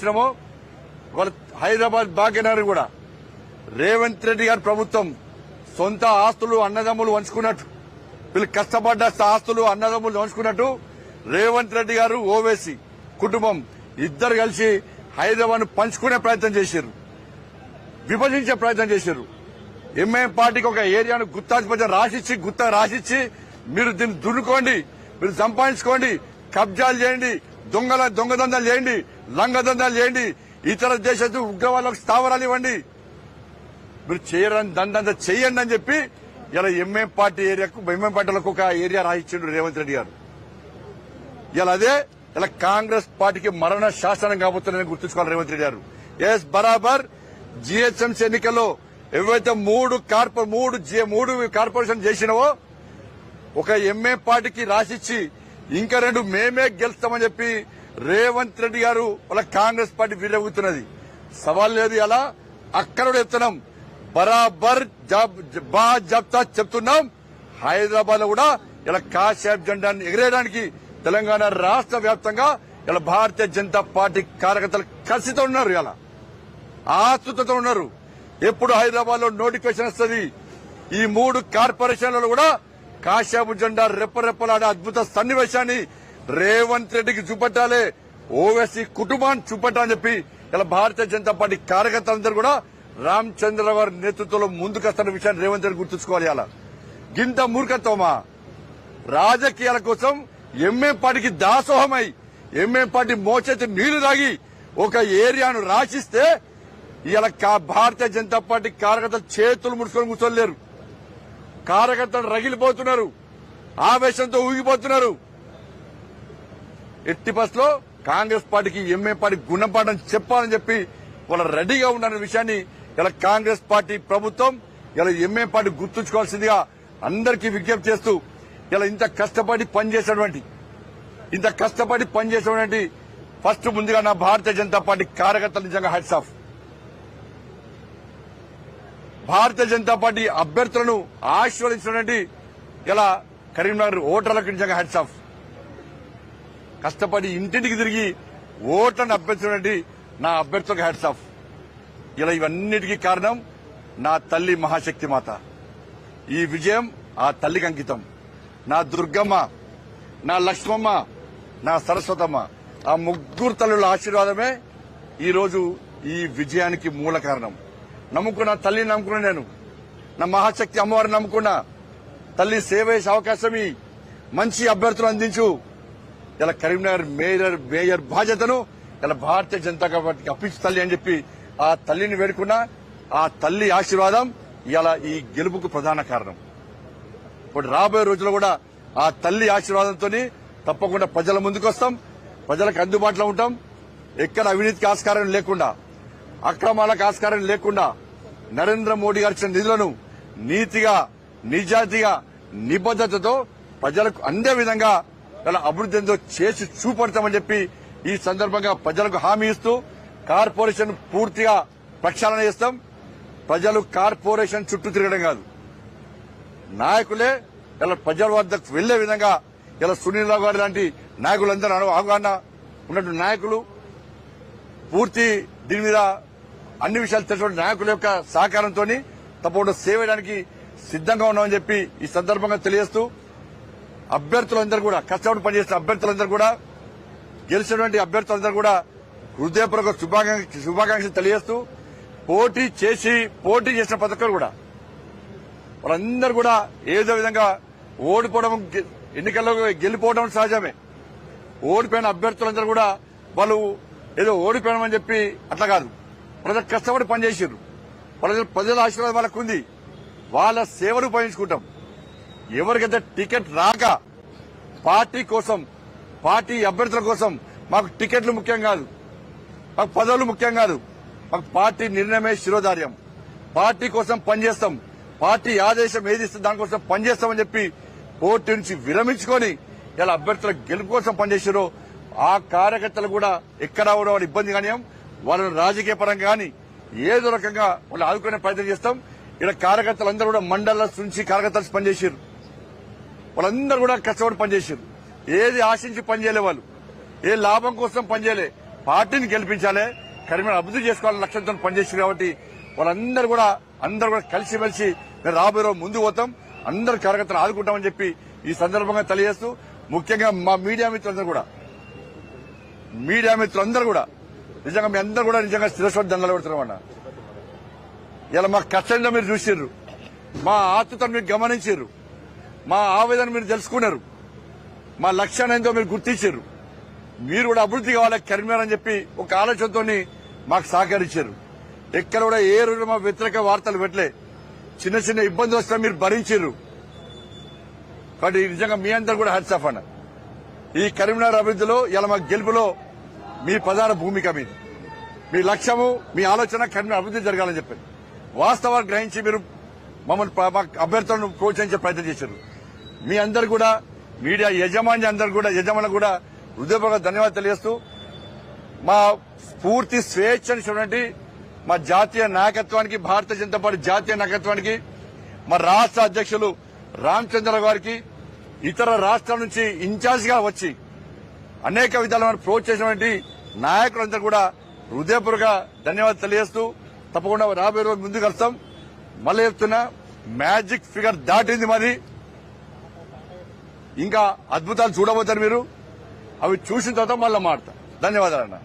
చూసినామో వాళ్ళ హైదరాబాద్ భాగ్యనగర్ కూడా రేవంత్ రెడ్డి గారి ప్రభుత్వం సొంత ఆస్తులు అన్నదమ్ములు వంచుకున్నట్టు వీళ్ళు కష్టపడ్డ ఆస్తులు అన్నదమ్ములు వంచుకున్నట్టు రేవంత్ రెడ్డి గారు ఓవేసీ కుటుంబం ఇద్దరు కలిసి హైదరాబాద్ పంచుకునే ప్రయత్నం చేశారు, విభజించే ప్రయత్నం చేశారు. ఎంఐఎం పార్టీకి ఒక ఏరియాను గుత్తా రాసిచ్చి మీరు దీన్ని దున్నుకోండి, మీరు సంపాదించుకోండి, కబ్జాలు చేయండి, దొంగదందాలు చేయండి, లంగదందాలు చేయండి, ఇతర దేశ ఉగ్రవాళ్ళకు స్థావరాలు ఇవ్వండి, మీరు చేయరని దండంతా చెయ్యండి అని చెప్పి ఇలా ఎంఐఎం పార్టీలకు ఒక ఏరియా రాయించిండు రేవంత్ రెడ్డి గారు. ఇలా అదే ఇలా కాంగ్రెస్ పార్టీకి మరణ శాసనం కాబోతుందని గుర్తుంచుకోవాలి రేవంత్ రెడ్డి గారు. ఎస్ బరాబర్ జిహెచ్ఎంసీ ఎన్నికల్లో ఏవైతే మూడు కార్పొరేషన్ చేసినవో ఒక ఎంఏ పార్టీకి రాసిచ్చి ఇంకా 2 మేమే గెలుస్తామని చెప్పి రేవంత్ రెడ్డి గారు వాళ్ళ కాంగ్రెస్ పార్టీ విరగుతున్నది. సవాల్ లేదు. అలా అక్కడ చెప్తున్నాం, బరాబర్ జాబ్తా చెప్తున్నాం. హైదరాబాద్ లో కూడా ఇలా కాషాయ్ జెండాన్ని ఎగిరేయడానికి తెలంగాణ రాష్ట్ర వ్యాప్తంగా ఇలా భారతీయ జనతా పార్టీ కార్యకర్తలు కసితో ఉన్నారు, ఇలా ఆతృతతో ఉన్నారు. ఎప్పుడు హైదరాబాద్ లో నోటిఫికేషన్ వస్తుంది, ఈ 3 కార్పొరేషన్లలో కూడా కాషాయపు జెండా రెప్పరెప్పలాడే అద్భుత సన్నివేశాన్ని రేవంత్ రెడ్డికి చూపెట్టాలి, ఓవైసీ కుటుంబాన్ని చూపెట్టాలని చెప్పి ఇలా భారతీయ జనతా పార్టీ కార్యకర్తలందరూ కూడా రామచంద్రరావు గారి నేతృత్వంలో ముందుకొస్తున్న విషయాన్ని రేవంత్ రెడ్డి గుర్తుంచుకోవాలి. అలా గింత మూర్ఖత్వమా? రాజకీయాల కోసం ఎంఏ పార్టీకి దాసోహమై ఎంఏ పార్టీ మోచేతి నీళ్లు తాగి ఒక ఏరియాను రాసిస్తే ఇలా భారతీయ జనతా పార్టీ కార్యకర్తలు చేతులు ముడుచుకొని కూర్చోలేరు. కార్యకర్తలు రగిలిపోతున్నారు, ఆవేశంతో ఊగిపోతున్నారు. ఎట్టి బస్లో కాంగ్రెస్ పార్టీకి ఎంఏ పార్టీ గుణపాఠం చెప్పాలని చెప్పి వాళ్ళు రెడీగా ఉన్న విషయాన్ని ఇలా కాంగ్రెస్ పార్టీ ప్రభుత్వం ఇలా ఎంఏ పార్టీ గుర్తుంచుకోవాల్సిందిగా అందరికీ విజ్ఞప్తి చేస్తూ ఇలా ఇంత కష్టపడి పనిచేసేటువంటి ఫస్ట్ ముందుగా నా భారతీయ జనతా పార్టీ కార్యకర్తలు నిజంగా hats off. Bharatiya Janata party అభ్యర్థులను ఆశీర్వదించినటువంటి ఇలా కరీంనగర్ ఓటర్లకు నిజంగా హ్యాట్స్ ఆఫ్. కష్టపడి ఇంటింటికి తిరిగి ఓట్లను అభ్యర్థించినటువంటి నా అభ్యర్థులకు హ్యాట్స్ ఆఫ్. ఇలా ఇవన్నిటికీ కారణం నా తల్లి మహాశక్తి మాత. ఈ విజయం ఆ తల్లికి అంకితం. నా దుర్గమ్మ, నా లక్ష్మమ్మ, నా సరస్వతమ్మ, ఆ 3 తల్లుల ఆశీర్వాదమే ఈరోజు ఈ విజయానికి మూల కారణం. నమ్ముకున్న తల్లిని నమ్ముకున్నా, నేను నా మహాశక్తి అమ్మవారిని నమ్ముకున్నా. తల్లి సేవ చేసే అవకాశం మంచి అభ్యర్థులు అందించు. ఇలా కరీంనగర్ మేయర్ బాధ్యతను ఇలా భారతీయ జనతా పార్టీకి అప్పించు తల్లి అని చెప్పి ఆ తల్లిని వేడుకున్నా. ఆ తల్లి ఆశీర్వాదం ఇలా ఈ గెలుపుకు ప్రధాన కారణం. ఇప్పుడు రాబోయే రోజుల్లో కూడా ఆ తల్లి ఆశీర్వాదంతో తప్పకుండా ప్రజల ముందుకు వస్తాం, ప్రజలకు అందుబాటులో ఉంటాం. ఎక్కడ అవినీతికి ఆస్కారం లేకుండా, అక్రమాలకు ఆస్కారం లేకుండా నరేంద్ర మోడీ గారి ఇచ్చిన నిధులను నీతిగా, నిజాయితీగా, నిబద్దతతో ప్రజలకు అందే విధంగా ఇలా అభివృద్ధి ఎంతో చేసి చూపడతామని చెప్పి ఈ సందర్భంగా ప్రజలకు హామీ ఇస్తూ కార్పొరేషన్ పూర్తిగా ప్రక్షాళన చేస్తాం. ప్రజలు కార్పొరేషన్ చుట్టూ తిరగడం కాదు, నాయకులే ఇలా ప్రజల వద్దకు వెళ్లే విధంగా ఇలా సునీల్ రావు గారి లాంటి నాయకులందరూ అవగాహన ఉన్నటువంటి నాయకులు, పూర్తి దీని మీద అన్ని విషయాలు తెలిసిన నాయకుల యొక్క సహకారంతో తప్పకుండా సేవ చేయడానికి సిద్దంగా ఉన్నామని చెప్పి ఈ సందర్భంగా తెలియజేస్తూ అభ్యర్థులందరూ కూడా కష్టపడి పనిచేసిన అభ్యర్థులందరూ కూడా గెలిచినటువంటి అభ్యర్థులందరూ కూడా హృదయపూర్వక శుభాకాంక్షలు తెలియజేస్తూ పోటీ చేసిన ప్రతి ఒక్కరు కూడా వాళ్ళందరూ కూడా ఏదో విధంగా ఓడిపోవడం, ఎన్నికల్లో గెలిపోవడం సహజమే. ఓడిపోయిన అభ్యర్థులందరూ కూడా వాళ్ళు ఏదో ఓడిపోయామని చెప్పి అట్లా కాదు, ప్రజలు కష్టపడి పనిచేసారు. ప్రజల ఆశీర్వాదం వాళ్ళకు ఉంది. వాళ్ళ సేవలు ఉపయోగించుకుంటాం. ఎవరికైతే టికెట్ రాక పార్టీ కోసం, పార్టీ అభ్యర్థుల కోసం మాకు టికెట్లు ముఖ్యం కాదు, మాకు పదవులు ముఖ్యం కాదు, మాకు పార్టీ నిర్ణయమే శిరోధార్యం, పార్టీ కోసం పనిచేస్తాం, పార్టీ ఆదేశం ఏది ఇస్తే దానికోసం పనిచేస్తామని చెప్పి పోటీ నుంచి విరమించుకొని ఇలా అభ్యర్థుల గెలుపు కోసం పనిచేసారో ఆ కార్యకర్తలు కూడా ఎక్కడ కూడా వాళ్ళ ఇబ్బంది కానీ వాళ్ళని రాజకీయ పరంగా కానీ ఏదో రకంగా వాళ్ళు ఆదుకునే ప్రయత్నం చేస్తాం. ఇక్కడ కార్యకర్తలందరూ కూడా మండల నుంచి కార్యకర్తలు పనిచేసారు. వాళ్ళందరూ కూడా కష్టపడి పనిచేసారు. ఏది ఆశించి పనిచేయలే, వాళ్ళు ఏ లాభం కోసం పనిచేయలే, పార్టీని గెలిపించాలి, కరీంనగర్ అభివృద్ధి చేసుకోవాలని లక్ష్యంతో పనిచేసారు. కాబట్టి వాళ్ళందరూ కూడా కలిసిమెలిసి మేము రాబోయే రోజు ముందుకు పోతాం, అందరు కార్యకర్తలు ఆదుకుంటామని చెప్పి ఈ సందర్భంగా తెలియజేస్తూ, ముఖ్యంగా మా మీడియా మిత్రులందరూ కూడా నిజంగా మీ అందరూ కూడా నిజంగా శిరస్సు దండలు పెడుతున్నామన్నా. ఇలా మా కష్టంగా మీరు చూసిర్రు, మా ఆతృతను మీరు గమనించారు, మా ఆవేదన మీరు తెలుసుకున్నారు, మా లక్ష్యాన్ని ఏందో మీరు గుర్తించారు. మీరు కూడా అభివృద్ధి కావాలి కరీంనగర్ అని చెప్పి ఒక ఆలోచనతో మాకు సహకరించారు. ఎక్కడ కూడా ఏ రోజు మా వ్యతిరేక వార్తలు పెట్టలే. చిన్న చిన్న ఇబ్బందులు వస్తే మీరు భరించారు. కాబట్టి నిజంగా మీ అందరు కూడా హ్యాట్స్ ఆఫ్ అన్న. ఈ కరీంనగర్ అభివృద్ధిలో ఇలా మా గెలుపులో మీ ప్రధాన భూమిక మీది. మీ లక్ష్యము, మీ ఆలోచన కరీంనగర్ అభివృద్ధి జరగాలని చెప్పారు. వాస్తవాలు గ్రహించి మీరు మమ్మల్ని అభ్యర్థులను ప్రోత్సహించే ప్రయత్నం చేశారు. మీ అందరు కూడా మీడియా యజమానులకు కూడా హృదయపూర్వక ధన్యవాదాలు తెలియజేస్తూ, మా పూర్తి స్వేచ్ఛనిచ్చినటువంటి మా జాతీయ నాయకత్వానికి, భారతీయ జనతా పార్టీ జాతీయ నాయకత్వానికి, మా రాష్ట్ర అధ్యక్షులు రామచంద్ర గారికి, ఇతర రాష్ట్రాల నుంచి ఇన్ఛార్జ్ గా వచ్చి అనేక విధాలమైన ప్రోత్సహించినటువంటి నాయకులందరూ కూడా హృదయపూర్వక ధన్యవాదాలు తెలియజేస్తూ, తప్పకుండా రాబోయే రోజు ముందుకు వస్తాం. మళ్ళీ చెప్తున్నా, మ్యాజిక్ ఫిగర్ దాటింది మరి. ఇంకా అద్భుతాలు చూడబోతారు మీరు. అవి చూసిన తర్వాత మళ్ళీ మాడతాం. ధన్యవాదాలన్నా.